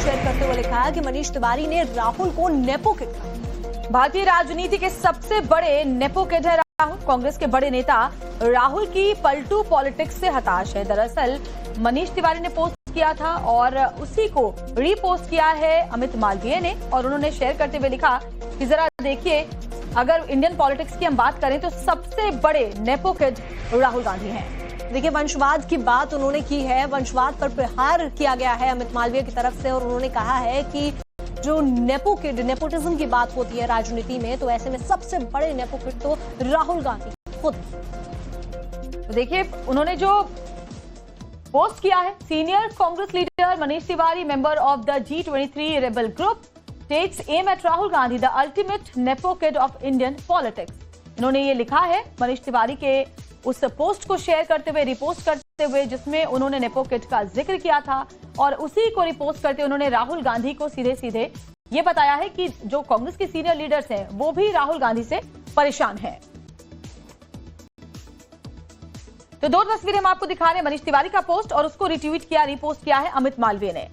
Share करते हुए लिखा कि मनीष तिवारी ने राहुल को नेपो किड कहा। भारतीय राजनीति के सबसे बड़े नेपो किड है राहुल। कांग्रेस के बड़े नेता राहुल की पलटू पॉलिटिक्स से हताश है। दरअसल मनीष तिवारी ने पोस्ट किया था और उसी को रीपोस्ट किया है अमित मालवीय ने, और उन्होंने शेयर करते हुए लिखा कि जरा देखिए, अगर इंडियन पॉलिटिक्स की हम बात करें तो सबसे बड़े नेपो किड राहुल गांधी हैं। देखिए, वंशवाद की बात उन्होंने की है, वंशवाद पर प्रहार किया गया है अमित मालवीय की तरफ से, और उन्होंने कहा है कि जो नेपो किड, नेपोटिज्म की बात होती है राजनीति में, तो ऐसे में सबसे बड़े नेपो किड तो राहुल गांधी खुद। तो देखिए, उन्होंने जो पोस्ट किया है, senior Congress leader Manish Tiwari, member of the G23 rebel group, takes aim at Rahul Gandhi, the ultimate nepo kid of Indian politics. इन्होंने ये लिखा है मनीष तिवारी के उस पोस्ट को शेयर करते हुए, रिपोस्ट करते हुए, जिसमें उन्होंने नेपो किड का जिक्र किया था, और उसी को रिपोस्ट करते उन्होंने राहुल गांधी को सीधे सीधे ये बताया है कि जो कांग्रेस के सीनियर लीडर्स हैं वो भी राहुल गांधी से परेशान हैं। तो दो तस्वीरें हम आपको दिखा रहे हैं, मनीष तिवारी का पोस्ट और उसको रिट्वीट किया, रिपोस्ट किया है अमित मालवीय ने।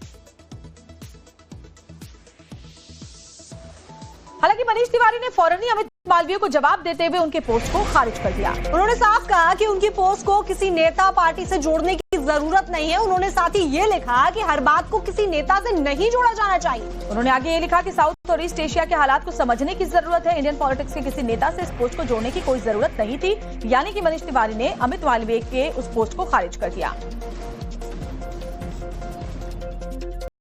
हालांकि मनीष तिवारी ने फौरन ही अमित मालवीय को जवाब देते हुए उनके पोस्ट को खारिज कर दिया। उन्होंने साफ कहा कि उनकी पोस्ट को किसी नेता पार्टी से जोड़ने की जरूरत नहीं है। उन्होंने साथ ही ये लिखा कि हर बात को किसी नेता से नहीं जोड़ा जाना चाहिए। उन्होंने आगे ये लिखा कि साउथ और ईस्ट एशिया के हालात को समझने की जरूरत है। इंडियन पॉलिटिक्स के किसी नेता से इस पोस्ट को जोड़ने की कोई जरूरत नहीं थी। यानी कि मनीष तिवारी ने अमित मालवीय के उस पोस्ट को खारिज कर दिया।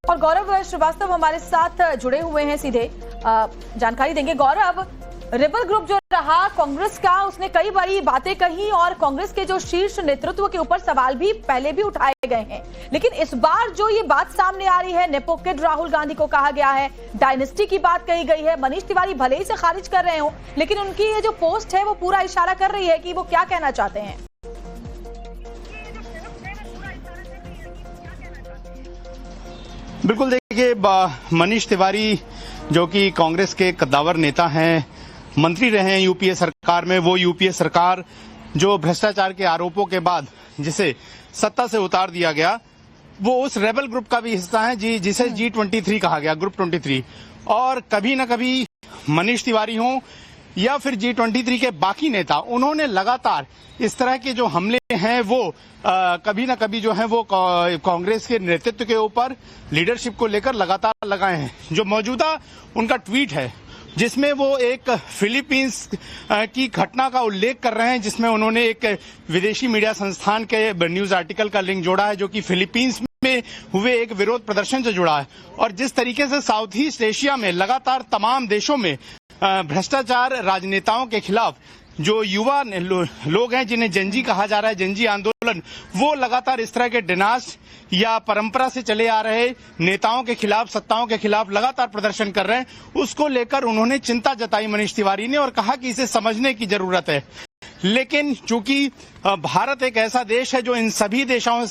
और गौरव श्रीवास्तव हमारे साथ जुड़े हुए हैं, सीधे जानकारी देंगे। गौरव, रेबल ग्रुप जो रहा कांग्रेस का, उसने कई बड़ी बातें कही और कांग्रेस के जो शीर्ष नेतृत्व के ऊपर सवाल भी पहले भी उठाए गए हैं, लेकिन इस बार जो ये बात सामने आ रही है, नेपो किड राहुल गांधी को कहा गया है, डायनेस्टी की बात कही गई है। मनीष तिवारी भले ही से खारिज कर रहे हो, लेकिन उनकी ये जो पोस्ट है वो पूरा इशारा कर रही है कि वो क्या कहना चाहते हैं। बिल्कुल, देखिए, मनीष तिवारी जो कि कांग्रेस के कद्दावर नेता हैं, मंत्री रहे हैं यूपीए सरकार में, वो यूपीए सरकार जो भ्रष्टाचार के आरोपों के बाद जिसे सत्ता से उतार दिया गया, वो उस रेबल ग्रुप का भी हिस्सा है जिसे G23 कहा गया, ग्रुप 23। और कभी न कभी मनीष तिवारी हों या फिर G23 के बाकी नेता, उन्होंने लगातार इस तरह के जो हमले हैं वो कभी न कभी जो है वो कांग्रेस के नेतृत्व के ऊपर, लीडरशिप को लेकर लगातार लगाए हैं। जो मौजूदा उनका ट्वीट है जिसमें वो एक फिलीपींस की घटना का उल्लेख कर रहे हैं, जिसमें उन्होंने एक विदेशी मीडिया संस्थान के न्यूज आर्टिकल का लिंक जोड़ा है जो कि फिलीपींस में हुए एक विरोध प्रदर्शन से जुड़ा है। और जिस तरीके से साउथ ईस्ट एशिया में लगातार तमाम देशों में भ्रष्टाचार राजनेताओं के खिलाफ जो युवा लोग हैं, जिन्हें जेनजी कहा जा रहा है, जेनजी आंदोलन, वो लगातार इस तरह के डिनास्ट या परंपरा से चले आ रहे नेताओं के खिलाफ, सत्ताओं के खिलाफ लगातार प्रदर्शन कर रहे हैं, उसको लेकर उन्होंने चिंता जताई मनीष तिवारी ने और कहा कि इसे समझने की जरूरत है। लेकिन चूंकि भारत एक ऐसा देश है जो इन सभी देशों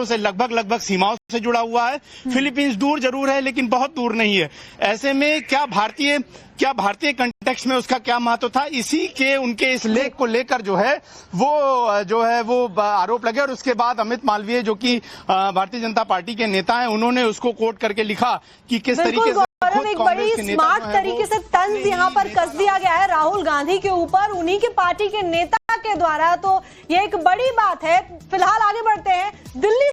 से लगभग सीमाओं से जुड़ा हुआ है। फिलीपींस दूर जरूर है लेकिन बहुत दूर नहीं है। ऐसे में क्या भारतीय कंटेक्स्ट में उसका क्या महत्व था, इसी के उनके इस लेख को लेकर जो है वो आरोप लगे। और उसके बाद अमित मालवीय जो कि भारतीय जनता पार्टी के नेता हैं, उन्होंने उसको कोट करके लिखा कि किस तरीके से एक बड़ी स्मार्ट तरीके से तंज यहाँ पर कस दिया गया है राहुल गांधी के ऊपर, उन्हीं के पार्टी के नेता के द्वारा। तो ये एक बड़ी बात है। फिलहाल आगे बढ़ते हैं। दिल्ली